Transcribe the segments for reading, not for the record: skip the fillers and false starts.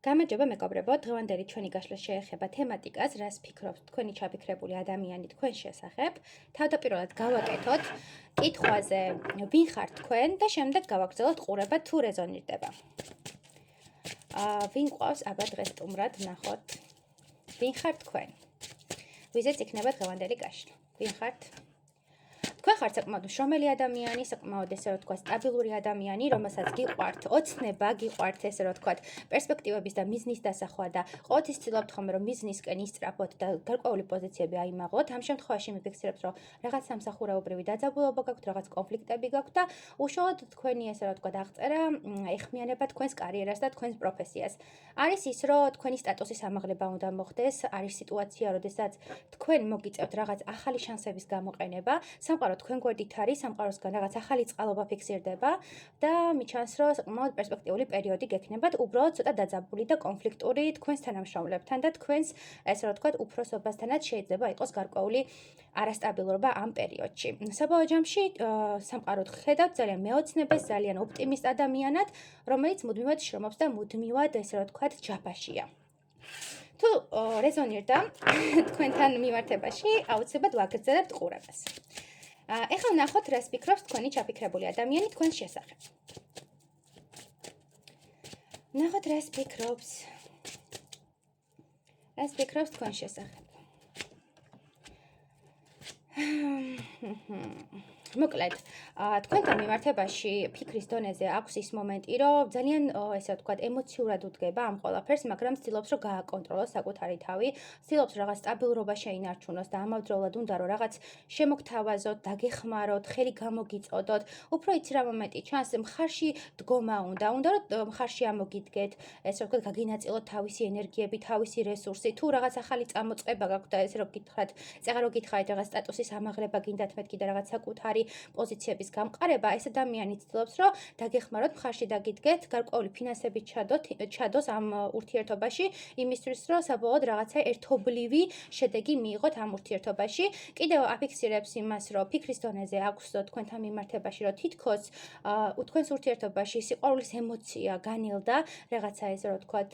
გამარჯობა მეგობრებო, დღევანდელი ჩვენი გაშლა შეეხება თემატიკას, რას ფიქრობთ თქვენი ჩაფიქრებული ადამიანი თქვენ შესახებ. თავდაპირველად გავაკეთოთ კითხვაზე, ვინ ხართ თქვენ და შემდეგ გავაგრძელოთ ყურება თუ რეზონირდება. ვინ ყავს აბა დღეს სტუმრად ნახოთ? ვინ ხართ თქვენ? ვიზეც იქნება დღევანდელი გაშლა. ვინ ხართ? თქვენ ხართ საკმაოდ მშრომელი ადამიანი, საკმაოდ ესე რომ თქვა სტაბილური ადამიანი, რომელსაც გიყვართ ოცნება, გიყვართ ესე რომ თქვა პერსპექტივების და მიზნის დასახვა და ყოველთვის ცდილობთ ხოლმე რომ მიზნისკენ ისწრაფოთ და გარკვეული პოზიციები აიმაღლოთ. ამ შემთხვევაში მიფიქსირებთ რომ რაღაც სამსახურეობრივი დაძაბულობა გაქვთ, რაღაც კონფლიქტები გაქვთ და უშუალოდ თქვენი ესე რომ თქვა აღწერა ეხმიანება თქვენს კარიერას და თქვენს პროფესიას. არის ის რომ თქვენი სტატუსის ამაღლება უნდა მოხდეს, არის სიტუაცია, როდესაც თქვენ მოგიწევთ რაღაც ახალი შანსების გამოყენება, სამყარო თქვენ გვერდით არის, სამყაროსგან რაღაც ახალი წყალობა ფიქსირდება და მიჩანს, რომ საკმაოდ პერსპექტიული პერიოდი გექნებათ, უბრალოდ ცოტა დაძაბული და კონფლიქტური თქვენს თანამშრომლებთან და თქვენს, ესე რომ ვთქვათ, უფროსობასთანაც შეიძლება იყოს გარკვეული არასტაბილურობა ამ პერიოდში. საბოლოო ჯამში სამყაროდ ხედავთ ძალიან მეოცნებეს, ძალიან ოპტიმისტ ადამიანად, რომელიც მუდმივად შრომობს და მუდმივად, ესე რომ ვთქვათ, ჯაფაშია. თუ რეზონირდა თქვენთან მიმართებაში, აუცილებლად ვაგრძელებთ ყურებას. ეხლა ვნახოთ, რას ფიქრობს თქვენი ჩაფიქრებული ადამიანი თქვენს შესახებ. ვნახოთ, რას ფიქრობს თქვენ შესახებ. მოკლედ, თქვენთან მიმართებაში ფიქრის დონეზე აქვს ის მომენტი, რომ ძალიან ესე ვთქვათ, ემოციურად უდგება ამ ყველაფერს, მაგრამ ცდილობს რომ გააკონტროლოს საკუთარი თავი, ცდილობს რაღაც სტაბილურობა შეინარჩუნოს და ამავდროულად უნდა რომ რაღაც შემოგთავაზოთ, დაგეხმაროთ, ხელი გამოგიწოდოთ. უფრო იცი რა მომენტი ჩანს, მხარში დგომა უნდა რომ მხარში ამოგიდგეთ, ესე ვთქვათ, გაგინაწილოთ თავისი ენერგიები, თავისი რესურსი, თუ რაღაც ახალი წამოწყება გაქვთ და ესე რომ გითხრათ, წეღა რომ გითხარით რაღაც სტატუსის ამაღლება გინდათ მეთქი და რაღაც საკუთარი პოზიციების გამყარება, ეს ადამიანი ცდილობს, რომ დაგეხმაროთ, მხარში დაგიდგეთ, გარკვეული ფინანსები ჩადოს ამ ურთიერთობაში, იმისთვის, რომ საბოლოოდ რაღაცა ერთობლივი შედეგი მიიღოთ ამ ურთიერთობაში. კიდევ აფიქსირებს იმას, რომ ფიქრის დონეზე აქვს თქვენთან მიმართებაში, რომ თითქოს თქვენს ურთიერთობაში სიყვარულის ემოცია განილდა, რაღაცა ესე რომ ვთქვათ,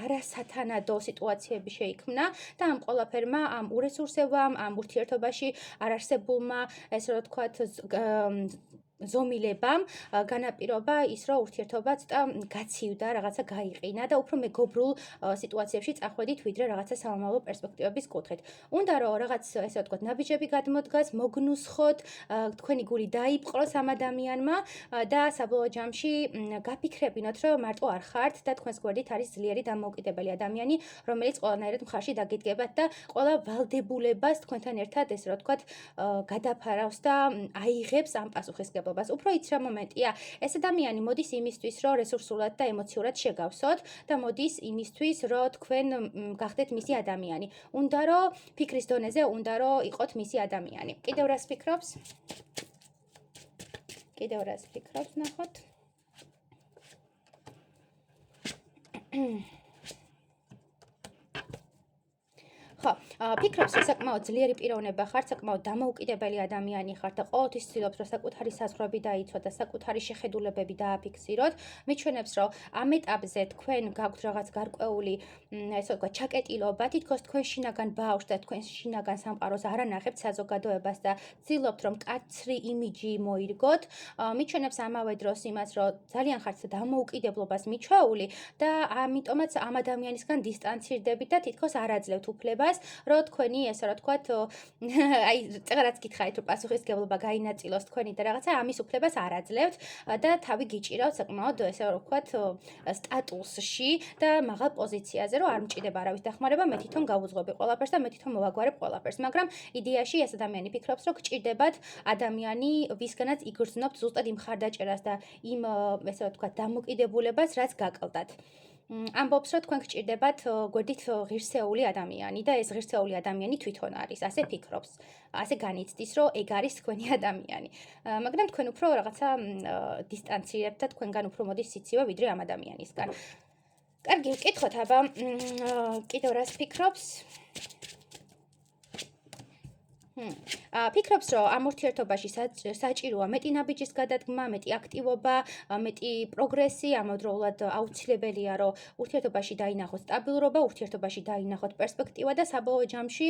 არასათანადო სიტუაციები შეიქმნა და ამ ყველაფერმა, ამ ურესურსებამ, ამ ურთიერთობაში არარსებულმა, ესე რომ ვთქვათ, ზომილებამ განაპირობა ის, რომ ურთიერთობა ცოტა გაცივდა, რაღაცა გაიყინა და უფრო მეგობრულ სიტუაციებში წახვედით, ვიდრე რაღაცა სამომავლო პერსპექტივების კუთხით. უნდა რომ რაღაც ესე ვთქვათ, ნაბიჯები გადმოდგას, მოგნუსხოთ, თქვენი გული დაიპყროს ამ ადამიანმა და საბოლოო ჯამში გაფიქრებინოთ, რომ მარტო არ ხართ და თქვენს გვერდით არის ძლიერი დამოუკიდებელი ადამიანი, რომელიც ყველანაირად მხარში დაგიდგებათ და ყველა ვალდებულებას თქვენთან ერთად ესე რომ ვთქვათ, გადაფარავს და აიღებს ამ პასუხისგებლობას. უფრო იცი რა მომენტია, ეს ადამიანი მოდის იმისთვის, რომ რესურსულად და ემოციურად შეგავსოთ და მოდის იმისთვის, რომ თქვენ გახდეთ მისი ადამიანი. უნდა რომ ფიქრის დონეზე უნდა რომ იყოთ მისი ადამიანი. კიდევ რას ფიქრობს? ნახოთ. ხო, ფიქრობს, რომ საკმაოდ ძლიერი პიროვნება ხართ, საკმაოდ დამოუკიდებელი ადამიანი ხართ და ყოველთვის ცდილობთ, რომ საკუთარი საზღვრები დაიცვათ და საკუთარი შეხედულებები დააფიქსიროთ. მიჩვენებს, რომ ამ ეტაპზე თქვენ გაქვთ რაღაც გარკვეული, ესე ვთქვათ, ჩაკეტილობა, თითქოს თქვენ შინაგან ბავშვს და თქვენ შინაგან სამყაროს არ ანახებთ საზოგადოებას და ცდილობთ, რომ მკაცრი იმიჯი მოირგოთ. მიჩვენებს ამავე დროს იმას, რომ ძალიან ხართ დამოუკიდებლობას მიჩვეული და ამიტომაც ამ ადამიანისგან დისტანცირდებით და თითქოს არ აძლევთ უფლებას, რომ თქვენი ესე რომ ვთქვათ, აი წეღარაც გითხარით, რომ პასუხისგებლობა გაინაწილოს თქვენი და რაღაცა ამის უფლებას არ აძლევთ და თავი გიჭირავთ საკმაოდ ესე რომ ვთქვათ, სტატუსში და მაღალ პოზიციაზე, რომ არ მჭირდება არავის დახმარება, მე თვითონ გავუძღვები ყველაფერს და მე თვითონ მოვაგვარებ ყველაფერს, მაგრამ იდეაში ეს ადამიანი ფიქრობს, რომ გჭირდებათ ადამიანი, ვისგანაც იგრძნობთ ზუსტად იმ ხარდაჭერას და იმ ესე რომ ვთქვათ, დამოკიდებულებას, რაც გაკლდათ. ამბობს, რომ თქვენ გჭირდებათ გვერდით ღირსეული ადამიანი და ეს ღირსეული ადამიანი თვითონ არის, ასე ფიქრობს. ასე განიცდის, რომ ეგ არის თქვენი ადამიანი. მაგრამ თქვენ უფრო რაღაცა დისტანცირებთ და თქვენგან უფრო მოდის სიცივე, ვიდრე ამ ადამიანისგან. კარგი, ვკითხოთ, აბა კიდევ რას ფიქრობს? ფიქრობს, რომ ამ ურთიერთობაში საჭიროა მეტი ნაბიჯის გადადგმა, მეტი აქტივობა, მეტი პროგრესი, ამავდროულად აუცილებელია, რომ ურთიერთობაში დაინახოთ სტაბილურობა, ურთიერთობაში დაინახოთ პერსპექტივა და საბოლოო ჯამში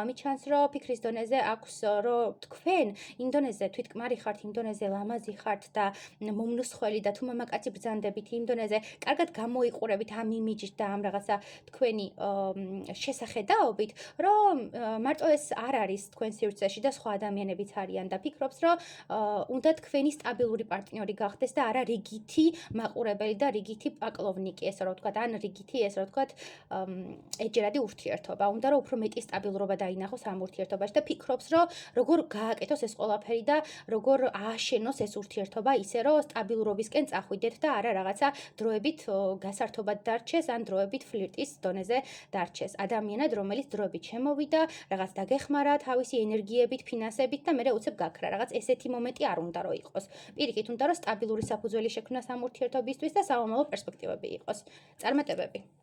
მით ჩანს, რომ ფიქრის დონეზე აქვს, რომ თქვენ იმ დონეზე თვითკმარი ხართ, იმ დონეზე ლამაზი ხართ და მომნუსხველი და თუ მამაკაცი ბრძანდებით იმ დონეზე, კარგად გამოიყურებით ამ იმიჯით და ამ რაღაცა თქვენი შესახედაობით, რომ მარტო ეს არ არის თქვენ სივრცეში და სხვა ადამიანებიც არიან და ფიქრობს, რომ უნდა თქვენი სტაბილური პარტნიორი გახდეს და არა რიგითი მაყურებელი და რიგითი პაკლოვნიკი, ესე რომ ვთქვათ, ან რიგითი, ესე რომ ვთქვათ, ეჯერადი ურთიერთობა. უნდა რომ უფრო მეტი სტაბილურობა დაინახოს ამ ურთიერთობაში და ფიქრობს, რომ როგორ გააკეთოს ეს ყველაფერი და როგორ ააშენოს ეს ურთიერთობა ისე, რომ სტაბილურობისკენ წახვიდეთ და არა რაღაცა დროებით გასართობად დარჩეს, ან დროებით ფლირტის დონეზე დარჩეს. ადამიანად, რომელიც დროებით შემოვიდა, რაღაც დაგეხმარა თავისი ენერგიებით, ფინანსებით და მერე უცებ გაქრა. რაღაც ესეთი მომენტი არ უნდა რომ იყოს. პირიქით უნდა რომ სტაბილური საფუძველი შექმნას ამ ურთიერთობისთვის და საომალო პერსპექტივები იყოს. წარმატებები.